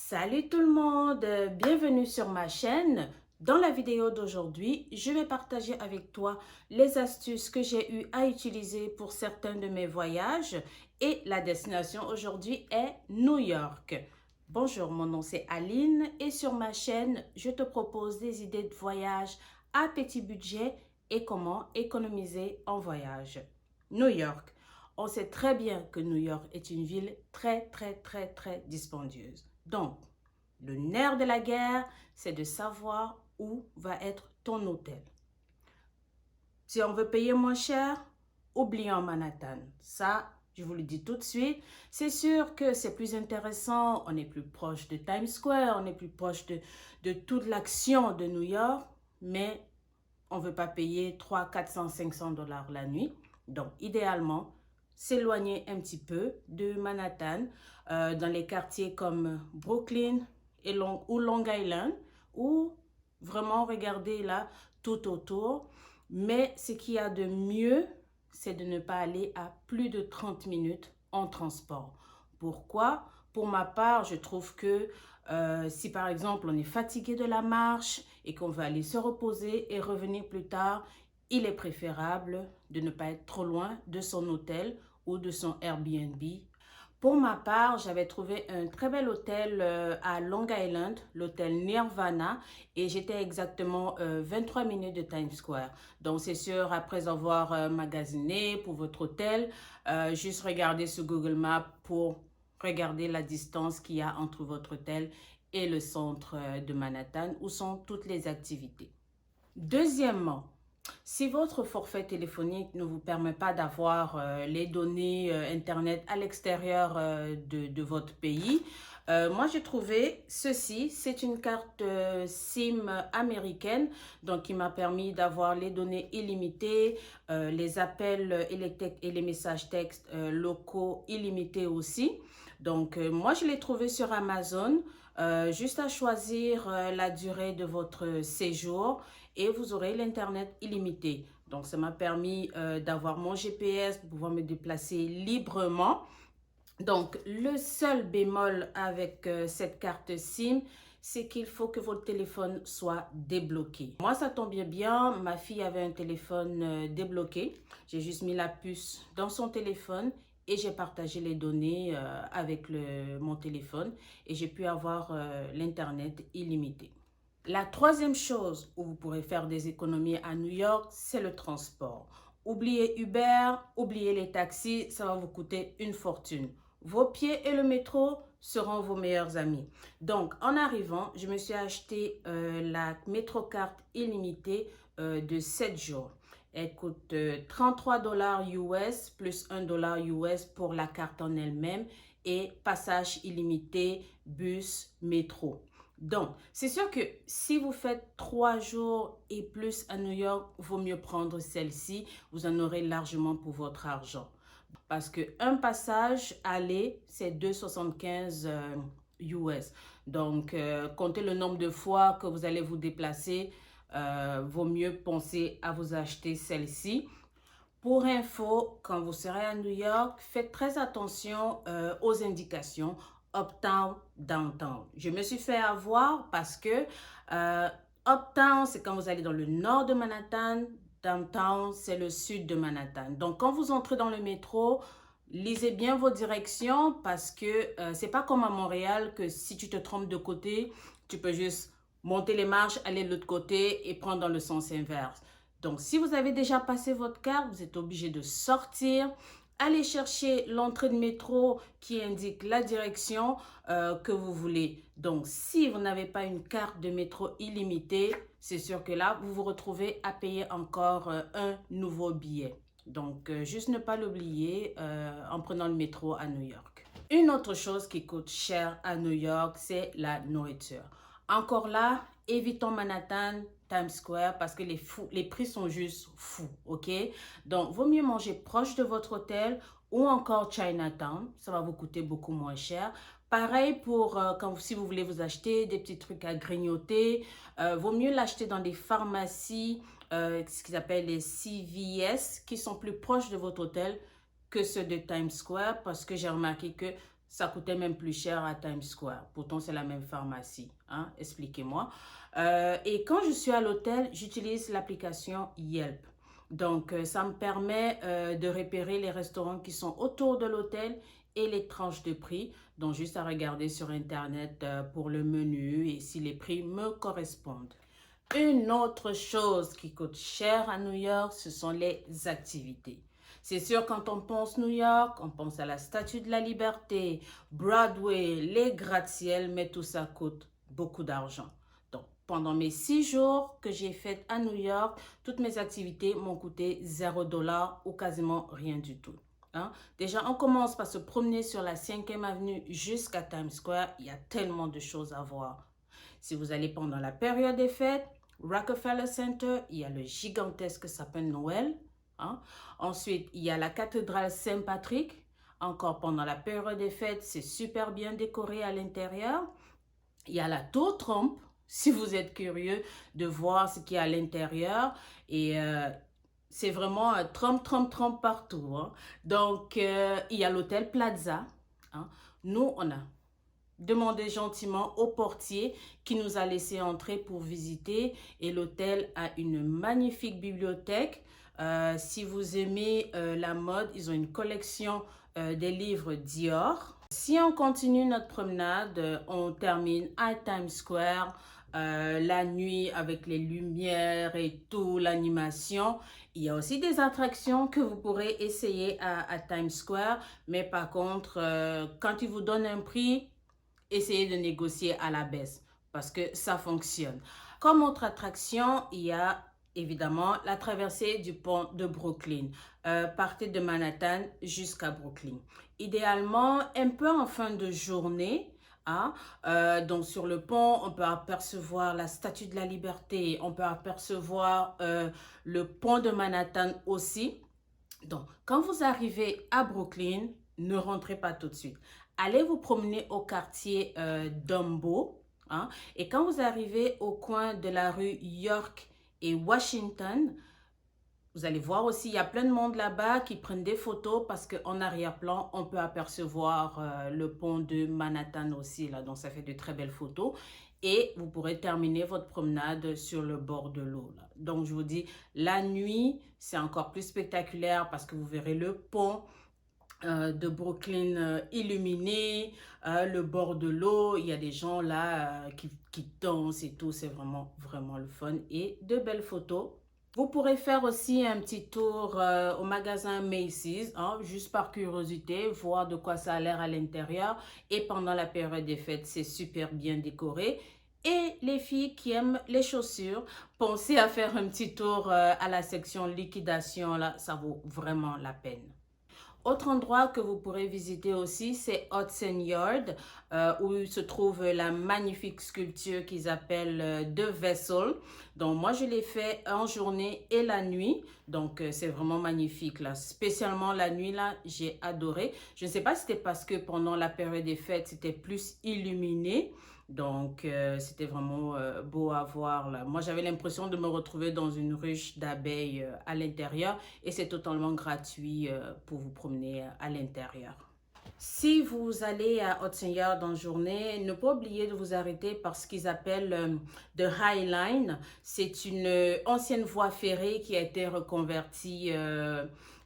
Salut tout le monde, bienvenue sur ma chaîne. Dans la vidéo d'aujourd'hui, je vais partager avec toi les astuces que j'ai eu à utiliser pour certains de mes voyages et la destination aujourd'hui est New York. Bonjour, mon nom c'est Aline et sur ma chaîne, je te propose des idées de voyage à petit budget et comment économiser en voyage. New York. On sait très bien que New York est une ville très dispendieuse. Donc, le nerf de la guerre, c'est de savoir où va être ton hôtel. Si on veut payer moins cher, oublions Manhattan. Ça, je vous le dis tout de suite. C'est sûr que c'est plus intéressant, on est plus proche de Times Square, on est plus proche de toute l'action de New York, mais on ne veut pas payer 300, 400, 500 dollars la nuit. Donc, idéalement, s'éloigner un petit peu de Manhattan, dans les quartiers comme Brooklyn ou Long Island, ou vraiment regarder là tout autour. Mais ce qu'il y a de mieux, c'est de ne pas aller à plus de 30 minutes en transport. Pourquoi? Pour ma part, je trouve que si par exemple on est fatigué de la marche et qu'on veut aller se reposer et revenir plus tard, il est préférable de ne pas être trop loin de son hôtel ou de son Airbnb. Pour ma part, j'avais trouvé un très bel hôtel à Long Island, l'hôtel Nirvana, et j'étais exactement 23 minutes de Times Square. Donc, c'est sûr, après avoir magasiné pour votre hôtel, juste regarder sur Google Maps pour regarder la distance qu'il y a entre votre hôtel et le centre de Manhattan, où sont toutes les activités. Deuxièmement, si votre forfait téléphonique ne vous permet pas d'avoir les données Internet à l'extérieur de votre pays, moi j'ai trouvé ceci, c'est une carte SIM américaine, donc qui m'a permis d'avoir les données illimitées, les appels électriques et les messages textes locaux illimités aussi. Donc moi je l'ai trouvé sur Amazon, juste à choisir la durée de votre séjour et vous aurez l'Internet illimité. Donc, ça m'a permis d'avoir mon GPS pour pouvoir me déplacer librement. Donc, le seul bémol avec cette carte SIM, c'est qu'il faut que votre téléphone soit débloqué. Moi, ça tombe bien, ma fille avait un téléphone débloqué. J'ai juste mis la puce dans son téléphone et j'ai partagé les données avec mon téléphone et j'ai pu avoir l'Internet illimité. La troisième chose où vous pourrez faire des économies à New York, c'est le transport. Oubliez Uber, oubliez les taxis, ça va vous coûter une fortune. Vos pieds et le métro seront vos meilleurs amis. Donc, en arrivant, je me suis acheté la MetroCard illimitée de 7 jours. Elle coûte 33 dollars US plus 1 dollar US pour la carte en elle-même et passage illimité, bus, métro. Donc, c'est sûr que si vous faites 3 jours et plus à New York, vaut mieux prendre celle-ci. Vous en aurez largement pour votre argent. Parce qu'un passage aller, c'est 2,75 US. Donc, comptez le nombre de fois que vous allez vous déplacer. Vaut mieux penser à vous acheter celle-ci. Pour info, quand vous serez à New York, faites très attention aux indications Uptown, Downtown. Je me suis fait avoir parce que Uptown, c'est quand vous allez dans le nord de Manhattan. Downtown, c'est le sud de Manhattan. Donc, quand vous entrez dans le métro, lisez bien vos directions parce que c'est pas comme à Montréal que si tu te trompes de côté, tu peux juste monter les marches, aller de l'autre côté et prendre dans le sens inverse. Donc, si vous avez déjà passé votre carte, vous êtes obligé de sortir, aller chercher l'entrée de métro qui indique la direction que vous voulez. Donc, si vous n'avez pas une carte de métro illimitée, c'est sûr que là, vous vous retrouvez à payer encore un nouveau billet. Donc, juste ne pas l'oublier en prenant le métro à New York. Une autre chose qui coûte cher à New York, c'est la nourriture. Encore là, évitons Manhattan, Times Square parce que les prix sont juste fous, ok? Donc, vaut mieux manger proche de votre hôtel ou encore Chinatown. Ça va vous coûter beaucoup moins cher. Pareil pour si vous voulez vous acheter des petits trucs à grignoter. Vaut mieux l'acheter dans des pharmacies, ce qu'ils appellent les CVS, qui sont plus proches de votre hôtel que ceux de Times Square parce que j'ai remarqué que ça coûtait même plus cher à Times Square. Pourtant, c'est la même pharmacie. Hein? Expliquez-moi. Et quand je suis à l'hôtel, j'utilise l'application Yelp. Donc, ça me permet de repérer les restaurants qui sont autour de l'hôtel et les tranches de prix. Donc, juste à regarder sur Internet pour le menu et si les prix me correspondent. Une autre chose qui coûte cher à New York, ce sont les activités. C'est sûr, quand on pense New York, on pense à la Statue de la Liberté, Broadway, les gratte-ciel, mais tout ça coûte beaucoup d'argent. Donc, pendant mes 6 jours que j'ai fait à New York, toutes mes activités m'ont coûté $0 ou quasiment rien du tout. Hein? Déjà, on commence par se promener sur la 5e avenue jusqu'à Times Square. Il y a tellement de choses à voir. Si vous allez pendant la période des fêtes, Rockefeller Center, il y a le gigantesque sapin de Noël. Hein? Ensuite, il y a la cathédrale Saint-Patrick. Encore pendant la période des fêtes, c'est super bien décoré à l'intérieur. Il y a la tour Trump, si vous êtes curieux de voir ce qu'il y a à l'intérieur. Et c'est vraiment Trump, Trump, Trump partout. Hein? Donc, il y a l'hôtel Plaza. Hein? Nous, on a demandez gentiment au portier qui nous a laissé entrer pour visiter. Et l'hôtel a une magnifique bibliothèque. Si vous aimez la mode, ils ont une collection des livres Dior. Si on continue notre promenade, on termine à Times Square. La nuit avec les lumières et tout, l'animation. Il y a aussi des attractions que vous pourrez essayer à Times Square. Mais par contre, quand ils vous donnent un prix, essayez de négocier à la baisse parce que ça fonctionne. Comme autre attraction, il y a évidemment la traversée du pont de Brooklyn. Partez de Manhattan jusqu'à Brooklyn. Idéalement, un peu en fin de journée. Hein? Donc sur le pont, on peut apercevoir la Statue de la Liberté. On peut apercevoir le pont de Manhattan aussi. Donc, quand vous arrivez à Brooklyn, ne rentrez pas tout de suite. Allez vous promener au quartier Dumbo. Hein, et quand vous arrivez au coin de la rue York et Washington, vous allez voir aussi, il y a plein de monde là-bas qui prennent des photos parce qu'en arrière-plan, on peut apercevoir le pont de Manhattan aussi. Là, donc, ça fait de très belles photos. Et vous pourrez terminer votre promenade sur le bord de l'eau. Donc, je vous dis, la nuit, c'est encore plus spectaculaire parce que vous verrez le pont de Brooklyn illuminé, le bord de l'eau. Il y a des gens là qui dansent et tout. C'est vraiment, vraiment le fun et de belles photos. Vous pourrez faire aussi un petit tour au magasin Macy's, hein, juste par curiosité, voir de quoi ça a l'air à l'intérieur. Et pendant la période des fêtes, c'est super bien décoré. Et les filles qui aiment les chaussures, pensez à faire un petit tour à la section liquidation, là, ça vaut vraiment la peine. Autre endroit que vous pourrez visiter aussi, c'est Hudson Yard, où se trouve la magnifique sculpture qu'ils appellent The Vessel. Donc, moi, je l'ai fait en journée et la nuit. Donc, c'est vraiment magnifique, là. Spécialement la nuit, là, j'ai adoré. Je ne sais pas si c'était parce que pendant la période des fêtes, c'était plus illuminé. Donc, c'était vraiment beau à voir là. Moi, j'avais l'impression de me retrouver dans une ruche d'abeilles à l'intérieur et c'est totalement gratuit pour vous promener à l'intérieur. Si vous allez à Hudson Yard en journée, ne pas oublier de vous arrêter parce qu'ils appellent The High Line. C'est une ancienne voie ferrée qui a été reconvertie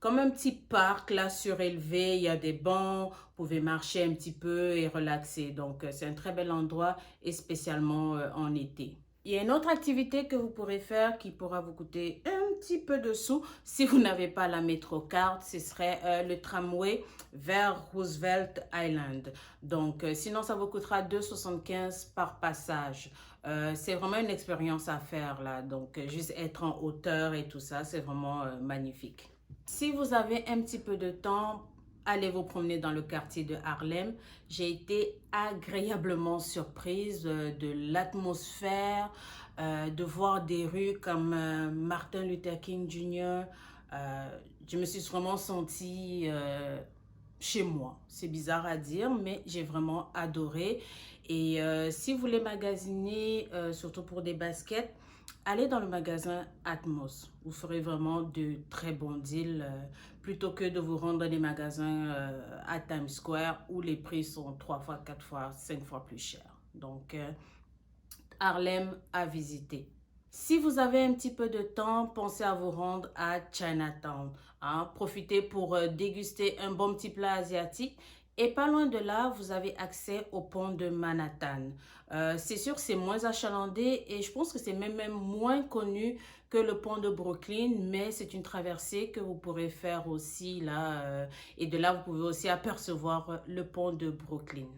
comme un petit parc là surélevé. Il y a des bancs, vous pouvez marcher un petit peu et relaxer. Donc, c'est un très bel endroit et spécialement en été. Il y a une autre activité que vous pourrez faire qui pourra vous coûter un petit peu de sous si vous n'avez pas la MetroCard. Ce serait le tramway vers Roosevelt Island. Donc, sinon, ça vous coûtera $2,75 par passage. C'est vraiment une expérience à faire là. Donc, juste être en hauteur et tout ça, c'est vraiment magnifique. Si vous avez un petit peu de temps, allez vous promener dans le quartier de Harlem. J'ai été agréablement surprise de l'atmosphère, de voir des rues comme Martin Luther King Jr. Je me suis vraiment sentie chez moi. C'est bizarre à dire, mais j'ai vraiment adoré. Et si vous voulez magasiner, surtout pour des baskets, allez dans le magasin Atmos. Vous ferez vraiment de très bons deals plutôt que de vous rendre dans des magasins à Times Square où les prix sont 3 fois, 4 fois, 5 fois plus chers. Donc, Harlem à visiter. Si vous avez un petit peu de temps, pensez à vous rendre à Chinatown. Hein. Profitez pour déguster un bon petit plat asiatique. Et pas loin de là, vous avez accès au pont de Manhattan. C'est sûr, c'est moins achalandé et je pense que c'est même moins connu que le pont de Brooklyn, mais c'est une traversée que vous pourrez faire aussi là. Et de là, vous pouvez aussi apercevoir le pont de Brooklyn.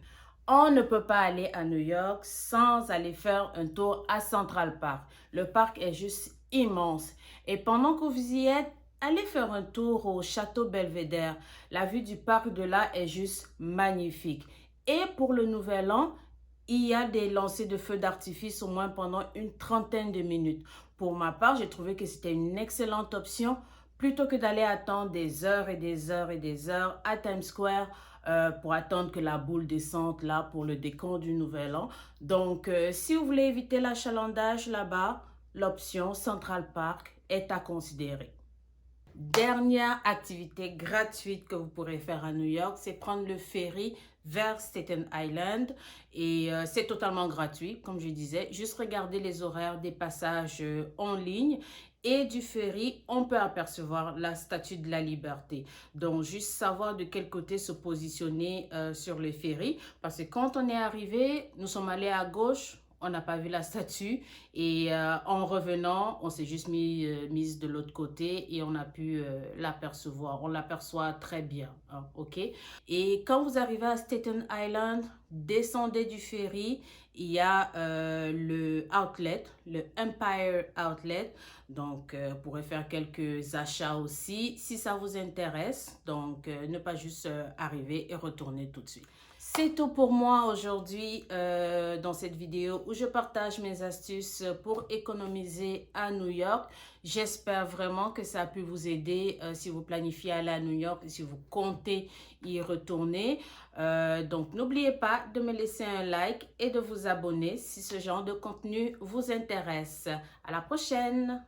On ne peut pas aller à New York sans aller faire un tour à Central Park. Le parc est juste immense. Et pendant que vous y êtes, allez faire un tour au Château Belvédère. La vue du parc de là est juste magnifique. Et pour le Nouvel An, il y a des lancers de feux d'artifice au moins pendant une trentaine de minutes. Pour ma part, j'ai trouvé que c'était une excellente option plutôt que d'aller attendre des heures et des heures et des heures à Times Square pour attendre que la boule descende là pour le décompte du Nouvel An. Donc, si vous voulez éviter l'achalandage là-bas, l'option Central Park est à considérer. Dernière activité gratuite que vous pourrez faire à New York, c'est prendre le ferry vers Staten Island et c'est totalement gratuit, comme je disais. Juste regarder les horaires des passages en ligne et du ferry, on peut apercevoir la Statue de la Liberté. Donc, juste savoir de quel côté se positionner sur le ferry parce que quand on est arrivé, nous sommes allés à gauche, on n'a pas vu la statue et en revenant, on s'est juste mise de l'autre côté et on a pu l'apercevoir. On l'aperçoit très bien, hein, ok? Et quand vous arrivez à Staten Island, descendez du ferry, il y a le outlet, le Empire Outlet. Donc, vous pourrez faire quelques achats aussi si ça vous intéresse. Donc, ne pas juste arriver et retourner tout de suite. C'est tout pour moi aujourd'hui dans cette vidéo où je partage mes astuces pour économiser à New York. J'espère vraiment que ça a pu vous aider si vous planifiez aller à New York et si vous comptez y retourner. Donc, n'oubliez pas de me laisser un like et de vous abonner si ce genre de contenu vous intéresse. À la prochaine!